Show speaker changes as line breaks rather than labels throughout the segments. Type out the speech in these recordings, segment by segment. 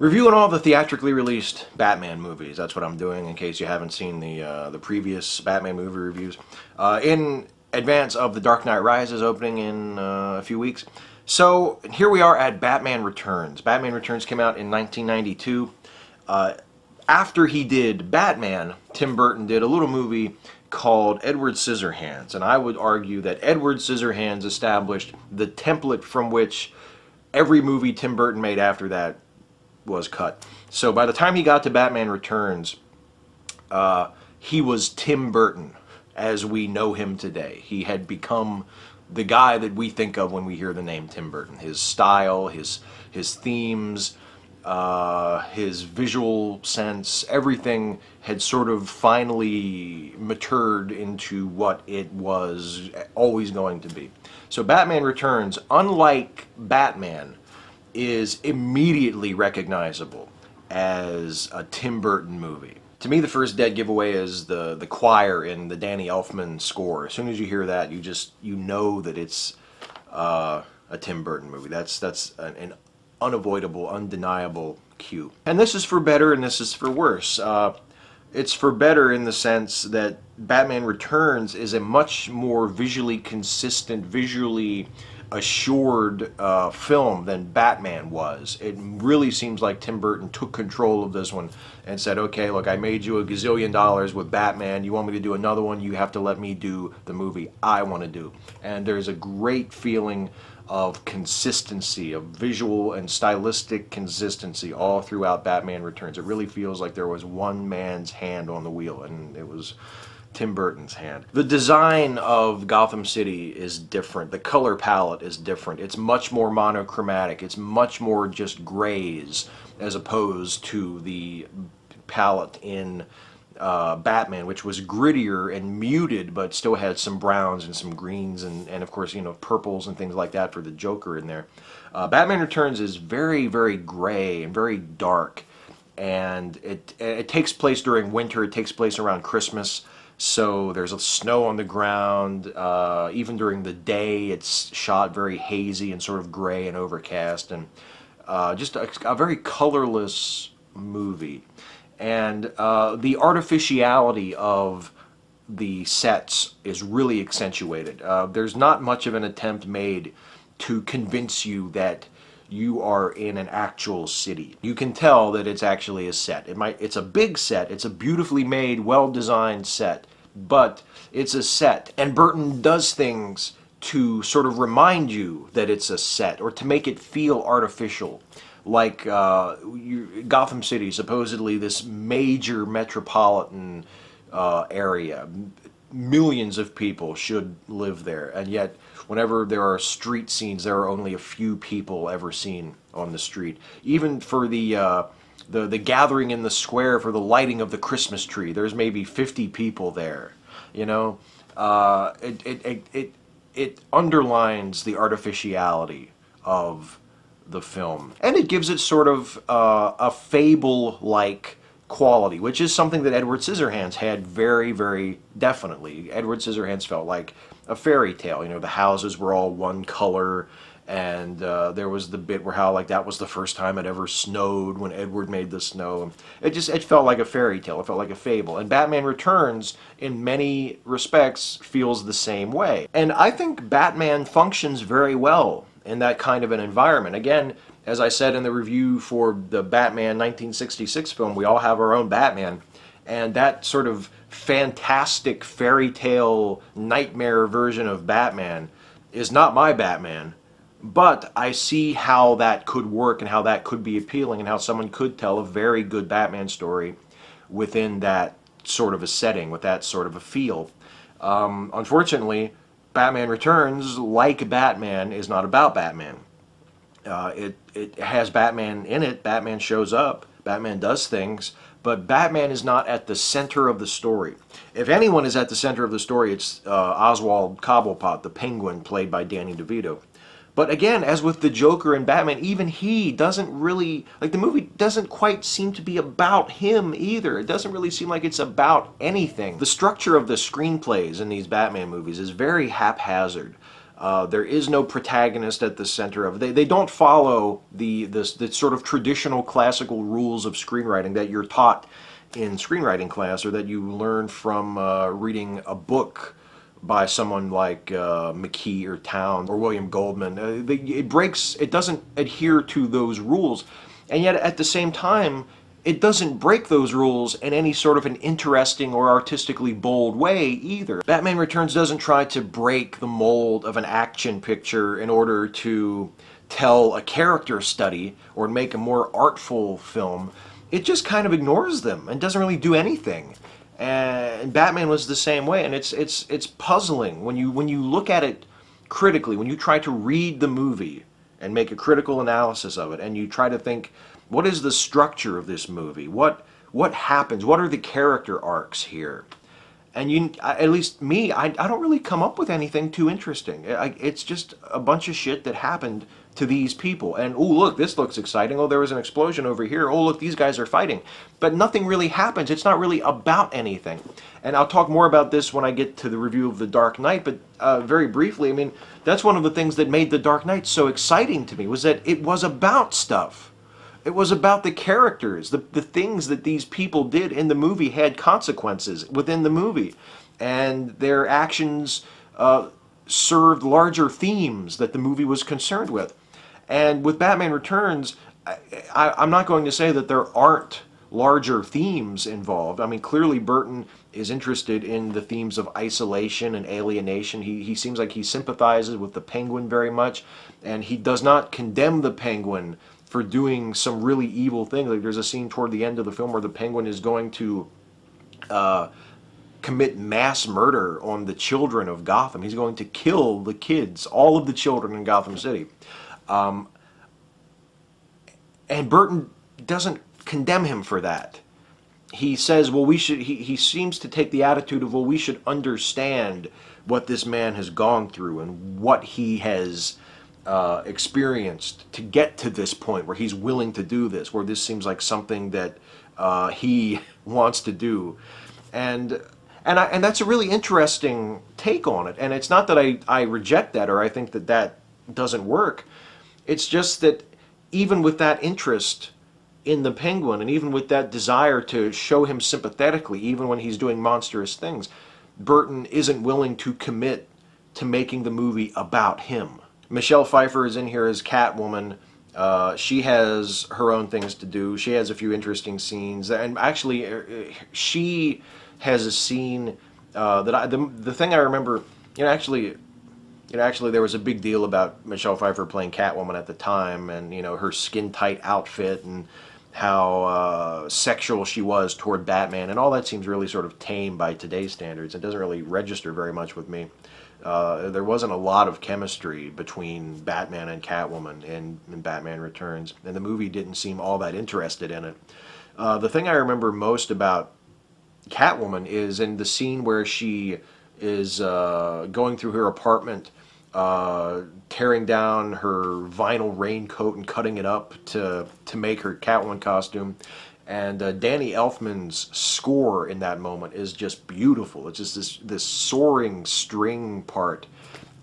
Reviewing all the theatrically released Batman movies. That's what I'm doing in case you haven't seen the previous Batman movie reviews. In advance of The Dark Knight Rises opening in a few weeks. So here we are at Batman Returns. Batman Returns came out in 1992. After he did Batman, Tim Burton did a little movie called Edward Scissorhands. And I would argue that Edward Scissorhands established the template from which every movie Tim Burton made after that was cut. So by the time he got to Batman Returns, he was Tim Burton as we know him today. He had become the guy that we think of when we hear the name Tim Burton. His style, his themes, his visual sense, everything had sort of finally matured into what it was always going to be. So Batman Returns, unlike Batman, is immediately recognizable as a Tim Burton movie. To me, the first dead giveaway is the choir in the Danny Elfman score. As soon as you hear that, you know that it's a Tim Burton movie. That's an unavoidable, undeniable cue. And this is for better and this is for worse. It's for better in the sense that Batman Returns is a much more visually consistent, visually assured film than Batman was. It really seems like Tim Burton took control of this one and said, okay, look, I made you $1 gazillion with Batman. You want me to do another one? You have to let me do the movie I want to do. And there's a great feeling of consistency, of visual and stylistic consistency all throughout Batman Returns. It really feels like there was one man's hand on the wheel, and it was Tim Burton's hand. The design of Gotham City is different. The color palette is different. It's much more monochromatic. It's much more just grays as opposed to the palette in Batman, which was grittier and muted, but still had some browns and some greens and of course, you know, purples and things like that for the Joker in there. Batman Returns is very, very gray and very dark, and it takes place during winter. It takes place around Christmas. So there's a snow on the ground. Even during the day, it's shot very hazy and sort of gray and overcast, and just a very colorless movie. And the artificiality of the sets is really accentuated. There's not much of an attempt made to convince you that you are in an actual city. You can tell that it's actually a set. It's a big set. It's a beautifully made, well-designed set, but it's a set. And Burton does things to sort of remind you that it's a set, or to make it feel artificial. Like Gotham City, supposedly this major metropolitan area. Millions of people should live there, and yet whenever there are street scenes, there are only a few people ever seen on the street. Even for the gathering in the square for the lighting of the Christmas tree, there's maybe 50 people there. You know, it underlines the artificiality of the film, and it gives it sort of a fable-like quality, which is something that Edward Scissorhands had very, very definitely. Edward Scissorhands felt like a fairy tale. You know, the houses were all one color, and there was the bit where how like that was the first time it ever snowed when Edward made the snow. It felt like a fairy tale. It felt like a fable. And Batman Returns, in many respects, feels the same way. And I think Batman functions very well in that kind of an environment. Again, as I said in the review for the Batman 1966 film, we all have our own Batman, and that sort of fantastic fairy tale nightmare version of Batman is not my Batman, but I see how that could work and how that could be appealing and how someone could tell a very good Batman story within that sort of a setting, with that sort of a feel. Unfortunately, Batman Returns, like Batman, is not about Batman. It has Batman in it. Batman shows up. Batman does things. But Batman is not at the center of the story. If anyone is at the center of the story, it's Oswald Cobblepot, the Penguin, played by Danny DeVito. But again, as with the Joker and Batman, even he doesn't really, like, the movie doesn't quite seem to be about him either. It doesn't really seem like it's about anything. The structure of the screenplays in these Batman movies is very haphazard. There is no protagonist at the center of it. They don't follow the sort of traditional classical rules of screenwriting that you're taught in screenwriting class, or that you learn from reading a book by someone like McKee or Townes or William Goldman. It doesn't adhere to those rules, and yet at the same time, it doesn't break those rules in any sort of an interesting or artistically bold way either. Batman Returns doesn't try to break the mold of an action picture in order to tell a character study or make a more artful film. It just kind of ignores them and doesn't really do anything. And Batman was the same way, and it's puzzling when you look at it critically, when you try to read the movie and make a critical analysis of it, and you try to think, what is the structure of this movie? What happens? What are the character arcs here? And at least me, I don't really come up with anything too interesting. It's just a bunch of shit that happened to these people. And, oh, look, this looks exciting. Oh, there was an explosion over here. Oh, look, these guys are fighting. But nothing really happens. It's not really about anything. And I'll talk more about this when I get to the review of The Dark Knight. But very briefly, I mean, that's one of the things that made The Dark Knight so exciting to me, was that it was about stuff. It was about the characters. The things that these people did in the movie had consequences within the movie. And their actions served larger themes that the movie was concerned with. And with Batman Returns, I'm not going to say that there aren't larger themes involved. I mean, clearly Burton is interested in the themes of isolation and alienation. He seems like he sympathizes with the Penguin very much, and he does not condemn the Penguin for doing some really evil thing. Like, there's a scene toward the end of the film where the Penguin is going to commit mass murder on the children of Gotham. He's going to kill the kids, all of the children in Gotham City. And Burton doesn't condemn him for that. He says, well, he seems to take the attitude of, well, we should understand what this man has gone through and what he has experienced to get to this point where he's willing to do this, where this seems like something that he wants to do. And that's a really interesting take on it. And it's not that I reject that or I think that doesn't work. It's just that even with that interest in the Penguin, and even with that desire to show him sympathetically, even when he's doing monstrous things, Burton isn't willing to commit to making the movie about him. Michelle Pfeiffer is in here as Catwoman. She has her own things to do. She has a few interesting scenes, and actually, she has a scene that the thing I remember, actually there was a big deal about Michelle Pfeiffer playing Catwoman at the time, and her skin tight outfit and how sexual she was toward Batman, and all that seems really sort of tame by today's standards. It doesn't really register very much with me. There wasn't a lot of chemistry between Batman and Catwoman in Batman Returns, and the movie didn't seem all that interested in it. The thing I remember most about Catwoman is in the scene where she is going through her apartment, tearing down her vinyl raincoat and cutting it up to make her Catwoman costume. And Danny Elfman's score in that moment is just beautiful. It's just this soaring string part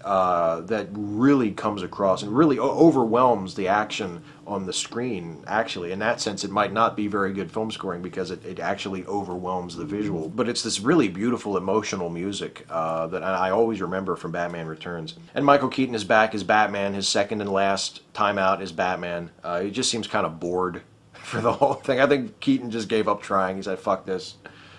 that really comes across and really overwhelms the action on the screen. Actually, in that sense, it might not be very good film scoring because it actually overwhelms the visual. But it's this really beautiful, emotional music that I always remember from Batman Returns. And Michael Keaton is back as Batman, his second and last time out as Batman. He just seems kind of bored for the whole thing. I think Keaton just gave up trying. He said, fuck this.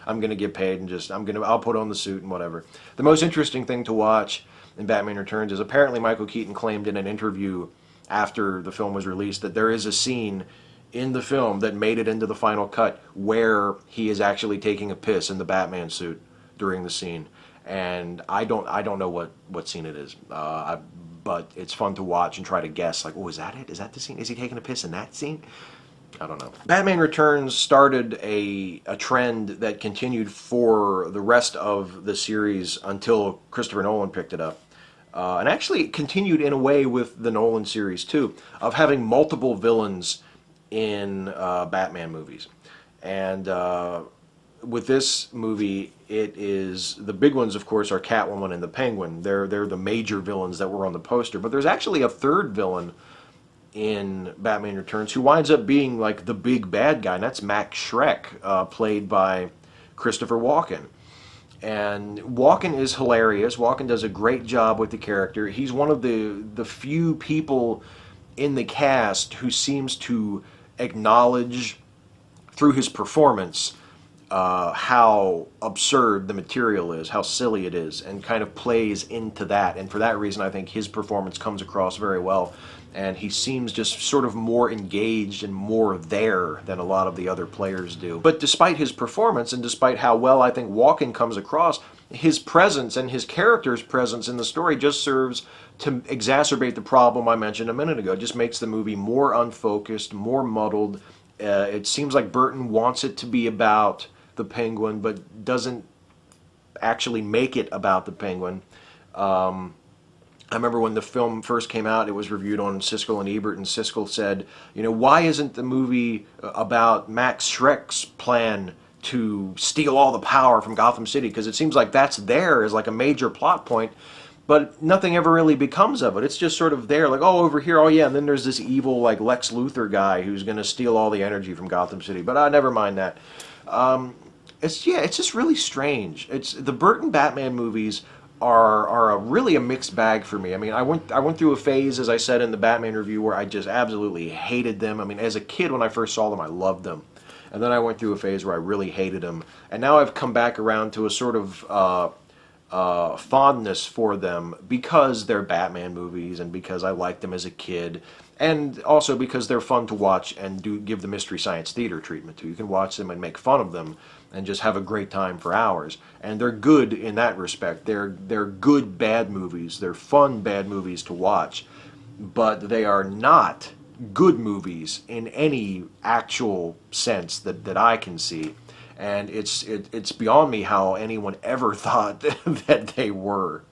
I'm going to get paid and I'll put on the suit and whatever. The most interesting thing to watch in Batman Returns is apparently Michael Keaton claimed in an interview after the film was released that there is a scene in the film that made it into the final cut where he is actually taking a piss in the Batman suit during the scene. And I don't know what scene it is. But it's fun to watch and try to guess, like, oh, is that it? Is that the scene? Is he taking a piss in that scene? I don't know. Batman Returns started a trend that continued for the rest of the series until Christopher Nolan picked it up. And actually it continued in a way with the Nolan series too, of having multiple villains in Batman movies. And with this movie, it is the big ones, of course, are Catwoman and the Penguin. They're the major villains that were on the poster. But there's actually a third villain in Batman Returns who winds up being like the big bad guy, and that's Max Schreck, played by Christopher Walken. And Walken is hilarious. Walken does a great job with the character. He's one of the few people in the cast who seems to acknowledge through his performance how absurd the material is, how silly it is, and kind of plays into that. And for that reason, I think his performance comes across very well. And he seems just sort of more engaged and more there than a lot of the other players do. But despite his performance, and despite how well I think Walken comes across, his presence and his character's presence in the story just serves to exacerbate the problem I mentioned a minute ago. It just makes the movie more unfocused, more muddled. It seems like Burton wants it to be about the Penguin, but doesn't actually make it about the Penguin. I remember when the film first came out, it was reviewed on Siskel and Ebert, and Siskel said, you know, why isn't the movie about Max Schreck's plan to steal all the power from Gotham City? Because it seems like that's there as like a major plot point, but nothing ever really becomes of it. It's just sort of there, like, oh, over here, oh yeah, and then there's this evil like Lex Luthor guy who's going to steal all the energy from Gotham City, but never mind that. It's just really strange. It's the Burton Batman movies are really a mixed bag for me. I mean, I went through a phase, as I said in the Batman review, where I just absolutely hated them. I mean, as a kid when I first saw them, I loved them. And then I went through a phase where I really hated them. And now I've come back around to a sort of fondness for them because they're Batman movies and because I liked them as a kid. And also because they're fun to watch and do give the Mystery Science Theater treatment to. You can watch them and make fun of them and just have a great time for hours. And they're good in that respect. They're good bad movies. They're fun bad movies to watch. But they are not good movies in any actual sense that I can see. And it's beyond me how anyone ever thought that they were.